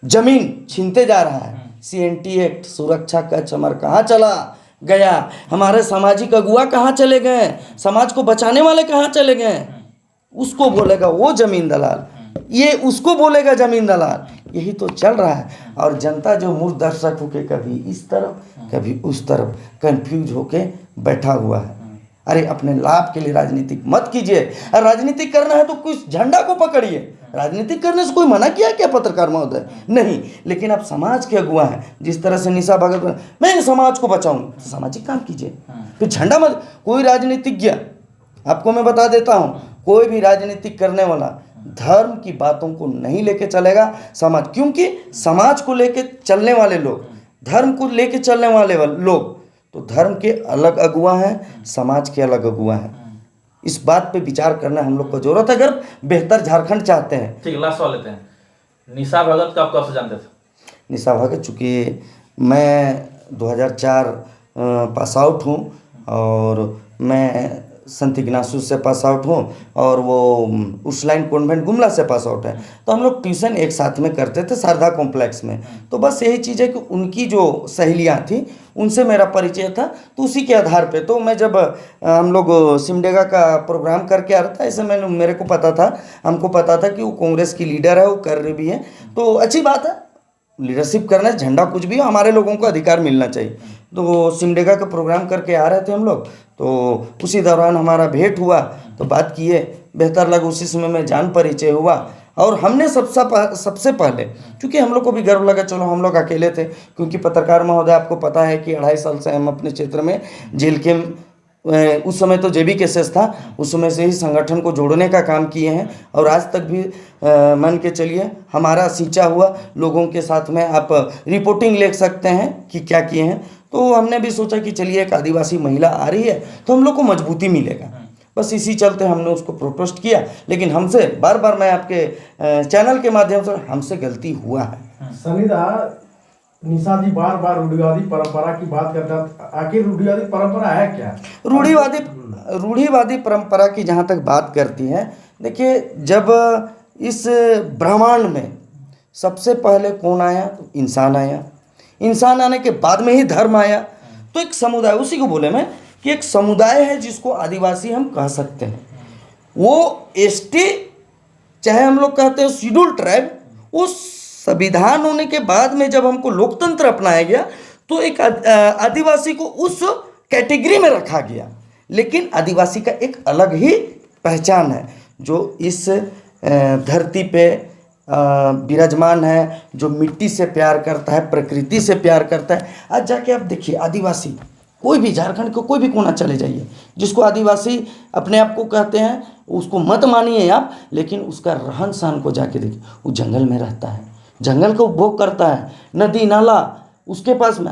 जमीन छीनते जा रहा है। CNT एक्ट, सुरक्षा कवच हमारा कहाँ चला गया? हमारे सामाजिक अगुआ कहाँ चले गए? समाज को बचाने वाले कहाँ चले गए? उसको बोलेगा वो जमीन दलाल, ये उसको बोलेगा जमीन दलाल। यही तो चल रहा है। और जनता जो मूर्ख दर्शक होके कभी इस तरफ कभी उस तरफ कंफ्यूज होके बैठा हुआ है। अरे अपने लाभ के लिए राजनीति मत कीजिए। अगर राजनीति करना है तो कुछ झंडा को पकड़िए। राजनीति करने से कोई मना किया क्या पत्रकार महोदय? नहीं। लेकिन आप समाज के अगुआ हैं, जिस तरह से निशा भगत, मैं समाज को बचाऊं, तो सामाजिक काम कीजिए, फिर झंडा मत। कोई राजनीतिज्ञ, आपको मैं बता देता हूं, कोई भी राजनीतिक करने वाला धर्म की बातों को नहीं लेके चलेगा समाज, क्योंकि समाज को लेके चलने वाले लोग, धर्म को लेके चलने वाले लोग, तो धर्म के अलग अगुआ हैं, समाज के अलग अगुआ हैं। इस बात पे विचार करना हम लोग को जरूरत है अगर बेहतर झारखंड चाहते हैं। ठीक, लास्ट सवाल लेते हैं। निशा भगत का आप कब से जानते थे? निशा भगत, चूँकि मैं 2004 पास आउट हूँ और मैं संत इग्नासियस से पास आउट हूँ और वो उर्सुलाइन कॉन्वेंट गुमला से पास आउट है। तो हम लोग ट्यूशन एक साथ में करते थे शारदा कॉम्प्लेक्स में। तो बस यही चीज़ है कि उनकी जो सहेलियाँ थी उनसे मेरा परिचय था, तो उसी के आधार पे तो मैं जब हम लोग सिमडेगा का प्रोग्राम करके आ रहा था, ऐसे मेरे को पता था, हमको पता था कि वो कांग्रेस की लीडर है, वो कर रही भी है, तो अच्छी बात है। लीडरशिप करना, झंडा कुछ भी हो, हमारे लोगों को अधिकार मिलना चाहिए। तो सिमडेगा का प्रोग्राम करके आ रहे थे हम लोग, तो उसी दौरान हमारा भेंट हुआ, तो बात किए, बेहतर लगा। उसी समय में जान परिचय हुआ और हमने सबसे पहले, क्योंकि हम लोग को भी गर्व लगा, चलो हम लोग अकेले थे, क्योंकि पत्रकार महोदय आपको पता है कि 2.5 साल से हम अपने क्षेत्र में जेल के, उस समय तो JB केसेस था, उस समय से ही संगठन को जोड़ने का काम किए हैं और आज तक भी मान के चलिए हमारा सींचा हुआ लोगों के साथ में आप रिपोर्टिंग ले सकते हैं कि क्या किए हैं। तो हमने भी सोचा कि चलिए एक आदिवासी महिला आ रही है तो हम लोग को मजबूती मिलेगा। बस इसी चलते हमने उसको प्रोटेस्ट किया, लेकिन हमसे बार बार, मैं आपके चैनल के माध्यम से, हमसे गलती हुआ है। सनीदा, निशा जी बार बार रूढ़िवादी परंपरा की बात करता है, आखिर रूढ़िवादी परंपरा है क्या? रूढ़िवादी परंपरा की जहाँ तक बात करती है, देखिए जब इस ब्रह्मांड में सबसे पहले कौन आया? तो इंसान आया। इंसान आने के बाद में ही धर्म आया। तो एक समुदाय, उसी को बोले मैं कि एक समुदाय है जिसको आदिवासी हम कह सकते हैं। वो एसटी, चाहे हम लोग कहते हैं शेड्यूल ट्राइब, उस संविधान होने के बाद में जब हमको लोकतंत्र अपनाया गया तो एक आदिवासी को उस कैटेगरी में रखा गया। लेकिन आदिवासी का एक अलग ही पहचान है, जो इस धरती पे विराजमान है, जो मिट्टी से प्यार करता है, प्रकृति से प्यार करता है। आज जाके आप देखिए, आदिवासी कोई भी, झारखंड को कोई भी कोना चले जाइए, जिसको आदिवासी अपने आप को कहते हैं, उसको मत मानिए आप, लेकिन उसका रहन सहन को जाके देखिए। वो जंगल में रहता है, जंगल का उपभोग करता है, नदी नाला उसके पास में।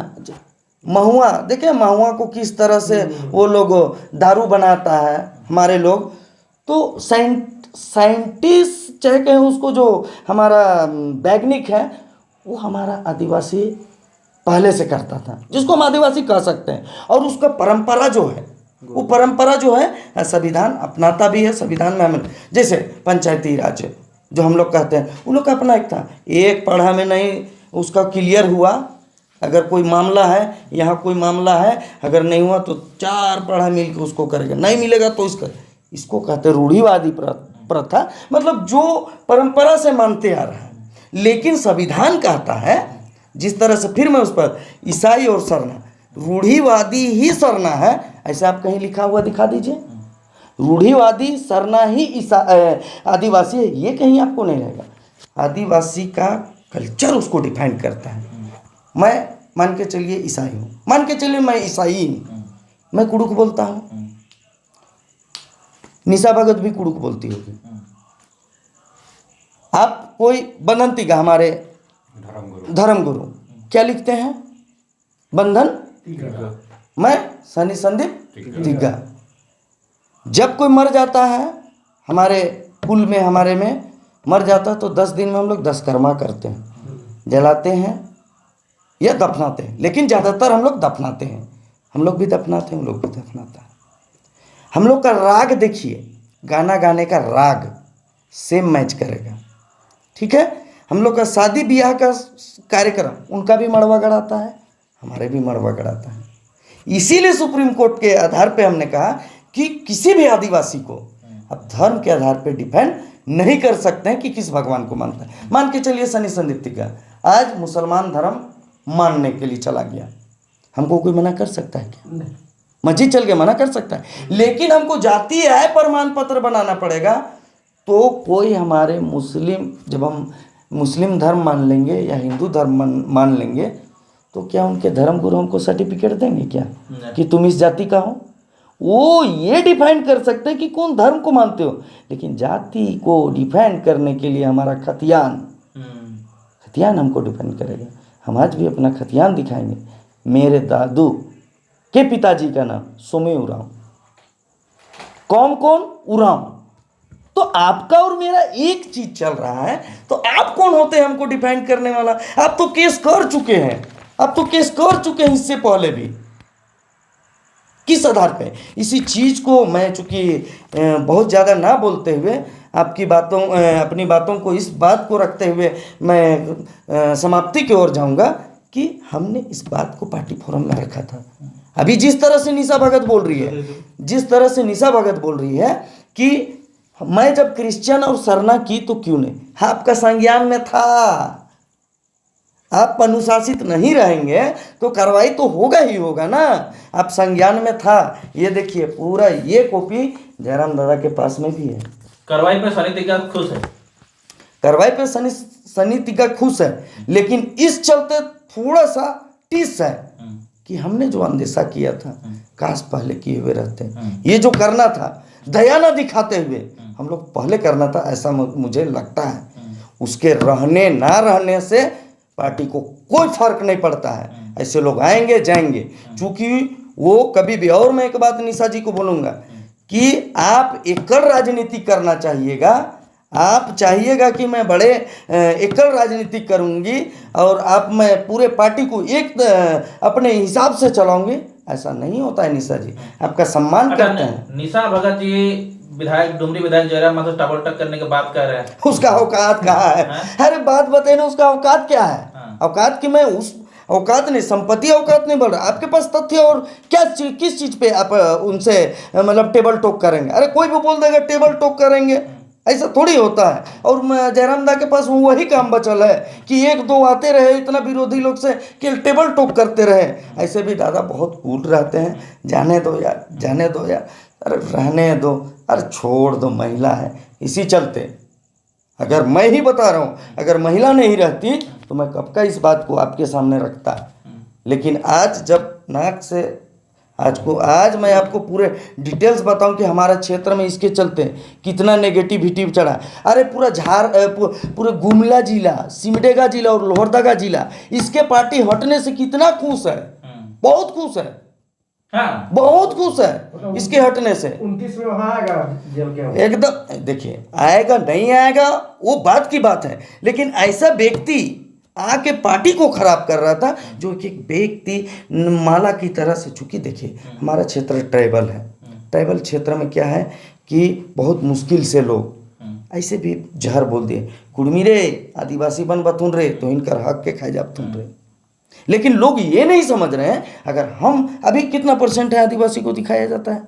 महुआ, देखिए महुआ को किस तरह से वो लोग दारू बनाता है हमारे लोग। तो साइंटिस्ट चाहे कहें उसको, जो हमारा वैज्ञानिक है, वो हमारा आदिवासी पहले से करता था, जिसको हम आदिवासी कह सकते हैं। और उसका परंपरा जो है, वो परंपरा जो है संविधान अपनाता भी है। संविधान में हमें, जैसे पंचायती राज जो हम लोग कहते हैं, उन लोग का अपना एक था, एक पढ़ा में नहीं उसका क्लियर हुआ। अगर कोई मामला है, यहाँ कोई मामला है, अगर नहीं हुआ तो 4 पढ़ा मिल के उसको करेगा, नहीं मिलेगा तो इसको कहते रूढ़िवादी प्रथा, मतलब जो परंपरा से मानते आ रहा है। लेकिन संविधान कहता है, जिस तरह से, फिर मैं उस पर ईसाई और सरना, रूढ़िवादी ही सरना है, ऐसा आप कहीं लिखा हुआ दिखा दीजिए। रूढ़िवादी सरना ही आदिवासी है, ये कहीं आपको नहीं रहेगा। आदिवासी का कल्चर उसको डिफाइन करता है। मैं मान के चलिए ईसाई हूँ, मान के चलिए मैं ईसाई ही हूँ, मैं कुड़ुक बोलता हूँ, निशा भगत भी कुड़ुक बोलती होगी। आप कोई बंधनतिगा, हमारे धर्मगुरु क्या लिखते हैं? बंधन, मैं सनी संदीप तिग्गा। जब कोई मर जाता है हमारे कुल में, हमारे में मर जाता है तो 10 दिन में हम लोग 10 कर्मा करते हैं, जलाते हैं या दफनाते हैं। लेकिन ज़्यादातर हम लोग दफनाते हैं। हम लोग भी दफनाते हैं, हम लोग भी दफनाता है। हम लोग का राग देखिए, गाना गाने का राग सेम मैच करेगा, ठीक है। हम लोग का शादी ब्याह का कार्यक्रम, उनका भी मड़वा गड़ाता है, हमारे भी मड़वा गड़ाता है। इसीलिए सुप्रीम कोर्ट के आधार पे हमने कहा कि किसी भी आदिवासी को अब धर्म के आधार पे डिपेंड नहीं कर सकते हैं कि किस भगवान को मानता है। मान के चलिए सनी संदीप तिग्गा आज मुसलमान धर्म मानने के लिए चला गया, हमको कोई मना कर सकता है क्या? मस्जिद चल के मना कर सकता है, लेकिन हमको जातीय आय प्रमाण पत्र बनाना पड़ेगा। तो कोई हमारे मुस्लिम, जब हम मुस्लिम धर्म मान लेंगे या हिंदू धर्म मान लेंगे, तो क्या उनके धर्म गुरु हमको सर्टिफिकेट देंगे क्या कि तुम इस जाति का हो? वो ये डिफाइन कर सकते हैं कि कौन धर्म को मानते हो, लेकिन जाति को डिफाइन करने के लिए हमारा खतियान हमको डिफाइन करेगा। हम आज भी अपना खतियान दिखाएंगे। मेरे दादू के पिताजी का नाम सोमे उरांव, कौन उरांव। तो आपका और मेरा एक चीज चल रहा है, तो आप कौन होते हैं हमको डिफाइन करने वाला? आप तो केस कर चुके हैं, इससे पहले भी। किस आधार पे? इसी चीज को मैं, चूंकि बहुत ज़्यादा ना बोलते हुए आपकी बातों, अपनी बातों को, इस बात को रखते हुए मैं समाप्ति की ओर जाऊंगा कि हमने इस बात को पार्टी फोरम में रखा था। अभी जिस तरह से निशा भगत बोल रही है, कि मैं जब क्रिश्चियन और सरना की तो क्यों नहीं? आपका संज्ञान में था। आप अनुशासित नहीं रहेंगे तो कार्रवाई तो होगा ही होगा ना। आप संज्ञान में था। ये देखिए, पूरा ये कॉपी जयराम दादा के पास में भी है। कार्रवाई पे सनी तिग्गा खुश है, कार्रवाई पे सनी तिग्गा खुश है, लेकिन इस चलते थोड़ा सा टिस है कि हमने जो अंदेशा किया था, काश पहले किए हुए रहते। ये जो करना था, दया न दिखाते हुए हम लोग पहले करना था, ऐसा मुझे लगता है। उसके रहने ना रहने से पार्टी को कोई फर्क नहीं पड़ता है, ऐसे लोग आएंगे जाएंगे। चूंकि वो कभी भी, और मैं एक बात निशा जी को बोलूँगा कि आप एकल राजनीति करना चाहिएगा, आप चाहिएगा कि मैं बड़े एकल राजनीति करूंगी और आप मैं पूरे पार्टी को एक अपने हिसाब से चलाऊंगी, ऐसा नहीं होता है निशा जी, आपका सम्मान अच्छा, करते हैं। निशा भगत जी विधायक, डुमरी विधायक जयराम महतो टबल टक करने की बात कर रहे हैं, उसका औकात कहाँ है? अरे बात बताइए ना, उसका औकात क्या है? औकात की मैं उस औकात नहीं, संपत्ति औकात नहीं बोल रहा, आपके पास तथ्य और क्या किस चीज पे आप उनसे मतलब टेबल टॉक करेंगे? अरे कोई भी बोल देगा टेबल टॉक करेंगे, ऐसा थोड़ी होता है। और जयराम दा के पास वही काम बचल है कि एक दो आते रहे इतना विरोधी लोग से कि टेबल टॉक करते रहे। ऐसे भी दादा बहुत कूल रहते हैं, जाने दो यार, जाने दो यार, अरे रहने दो, अरे छोड़ दो, महिला है इसी चलते। अगर मैं ही बता रहा हूँ, अगर महिला नहीं रहती तो मैं कब का इस बात को आपके सामने रखता। लेकिन आज जब नाक से आज मैं आपको पूरे डिटेल्स बताऊं कि हमारा क्षेत्र में इसके चलते कितना नेगेटिविटी चढ़ा। अरे पूरा पूरे गुमला जिला, सिमडेगा जिला और लोहरदगा जिला इसके पार्टी हटने से कितना खुश है, बहुत खुश है, हाँ, बहुत खुश है इसके हटने से। 29 में वहाँ आएगा जेल के एकदम देखिए, आएगा नहीं आएगा वो बात की बात है, लेकिन ऐसा व्यक्ति आके पार्टी को खराब कर रहा था, जो एक व्यक्ति माला की तरह से, चूंकि देखिए हमारा क्षेत्र ट्राइबल है, ट्राइबल क्षेत्र में क्या है कि बहुत मुश्किल से लोग ऐसे भी जहर बोल दिए, कुड़मी रे आदिवासी बन बतुन रे तो इनकर हक के खाए जाब तुम रे। लेकिन लोग ये नहीं समझ रहे हैं, अगर हम अभी कितना % है आदिवासी को दिखाया जाता है?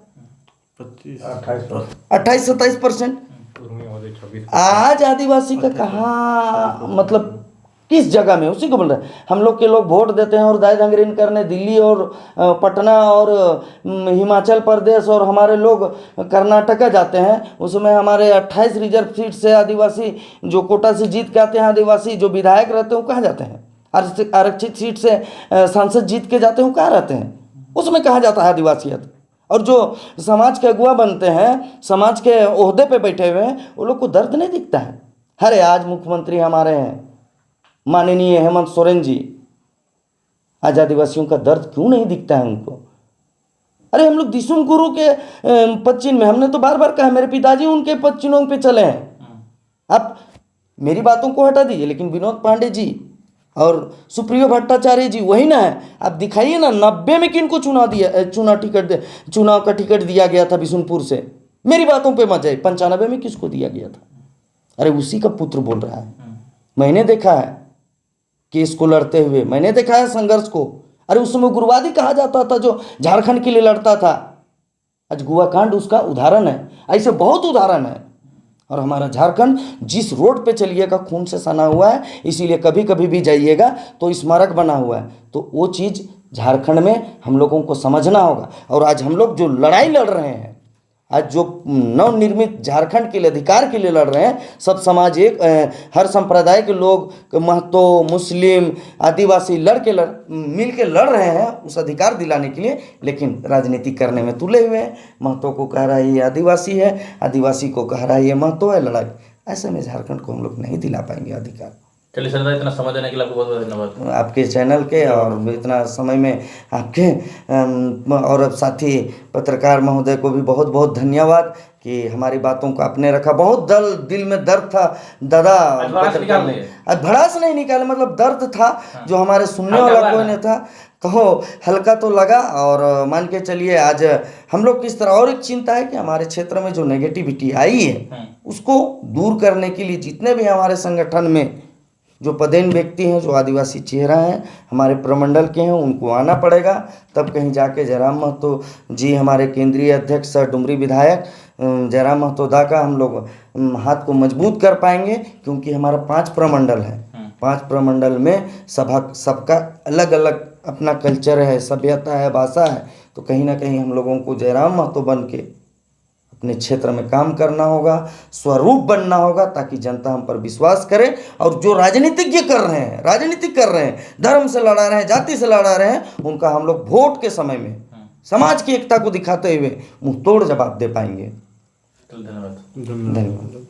28-27%। आज आदिवासी का कहाँ, मतलब किस जगह में, उसी को बोल रहे हैं। हम लोग के लोग वोट देते हैं और दाय दंगरीन करने दिल्ली और पटना और हिमाचल प्रदेश और हमारे लोग कर्नाटका जाते हैं, उसमें हमारे 28 रिजर्व सीट से आदिवासी जो कोटा से जीत के आते हैं, आदिवासी जो विधायक रहते हैं वो कहाँ जाते हैं? आरक्षित सीट से सांसद जीत के जाते हैं वो कहाँ रहते हैं? उसमें कहा जाता है आदिवासियत। और जो समाज के अगुआ बनते हैं, समाज के ओहदे पे बैठे हुए हैं, वो लोग को दर्द नहीं दिखता है। अरे आज मुख्यमंत्री हमारे हैं माननीय हेमंत सोरेन जी, आज आदिवासियों का दर्द क्यों नहीं दिखता है उनको? अरे हम लोग दिसुम गुरु के पद चिन्ह में, हमने तो बार बार कहा मेरे पिताजी उनके पद चिन्हों पे चले हैं। आप मेरी बातों को हटा दीजिए, लेकिन विनोद पांडे जी और सुप्रियो भट्टाचार्य जी वही ना है। आप दिखाइए ना 90 में किनको चुनाव का टिकट दिया गया था बिशुनपुर से, मेरी बातों पे मत जाए। 95 में किसको दिया गया था? अरे उसी का पुत्र बोल रहा है। मैंने देखा है केस को लड़ते हुए, मैंने देखा है संघर्ष को। अरे उस समय उग्रवादी कहा जाता था जो झारखंड के लिए लड़ता था, आज गोवा कांड उसका उदाहरण है। ऐसे बहुत उदाहरण है। और हमारा झारखंड जिस रोड पे चलिएगा खून से सना हुआ है, इसीलिए कभी कभी भी जाइएगा तो स्मारक बना हुआ है। तो वो चीज़ झारखंड में हम लोगों को समझना होगा। और आज हम लोग जो लड़ाई लड़ रहे हैं, आज जो नवनिर्मित झारखंड के लिए, अधिकार के लिए लड़ रहे हैं, सब समाज एक, हर संप्रदाय के लोग, महतो, मुस्लिम, आदिवासी मिल के लड़ रहे हैं उस अधिकार दिलाने के लिए। लेकिन राजनीति करने में तुले हुए हैं। महतो को कह रहा है ये आदिवासी है, आदिवासी को कह रहा है ये महतो है। लड़ाई ऐसे में झारखंड को हम लोग नहीं दिला पाएंगे अधिकार। चलिए सर, इतना समय देने के लिए आपको बहुत बहुत धन्यवाद। आपके चैनल के और इतना समय में आपके और साथी पत्रकार महोदय को भी बहुत बहुत धन्यवाद कि हमारी बातों को आपने रखा। बहुत दिल में दर्द था दादा, भड़ास नहीं निकाले, मतलब दर्द था जो हमारे सुनने वाला कोई नहीं था। कहो हल्का तो लगा। और मान के चलिए आज हम लोग किस तरह, और एक चिंता है कि हमारे क्षेत्र में जो नेगेटिविटी आई है उसको दूर करने के लिए जितने भी हमारे संगठन में जो पदेन व्यक्ति हैं, जो आदिवासी चेहरा हैं, हमारे प्रमंडल के हैं, उनको आना पड़ेगा। तब कहीं जाके जयराम महतो जी, हमारे केंद्रीय अध्यक्ष डुमरी विधायक जयराम महतो दा का हम लोग हाथ को मजबूत कर पाएंगे। क्योंकि हमारा 5 प्रमंडल है, 5 प्रमंडल में सबका अलग अलग अपना कल्चर है, सभ्यता है, भाषा है। तो कहीं ना कहीं हम लोगों को जयराम महतो बन के अपने क्षेत्र में काम करना होगा, स्वरूप बनना होगा, ताकि जनता हम पर विश्वास करे। और जो राजनीतिज्ञ कर रहे हैं, राजनीति कर रहे हैं, धर्म से लड़ा रहे हैं, जाति से लड़ा रहे हैं, उनका हम लोग वोट के समय में समाज की एकता को दिखाते हुए मुंह तोड़ जवाब दे पाएंगे। धन्यवाद। धन्यवाद।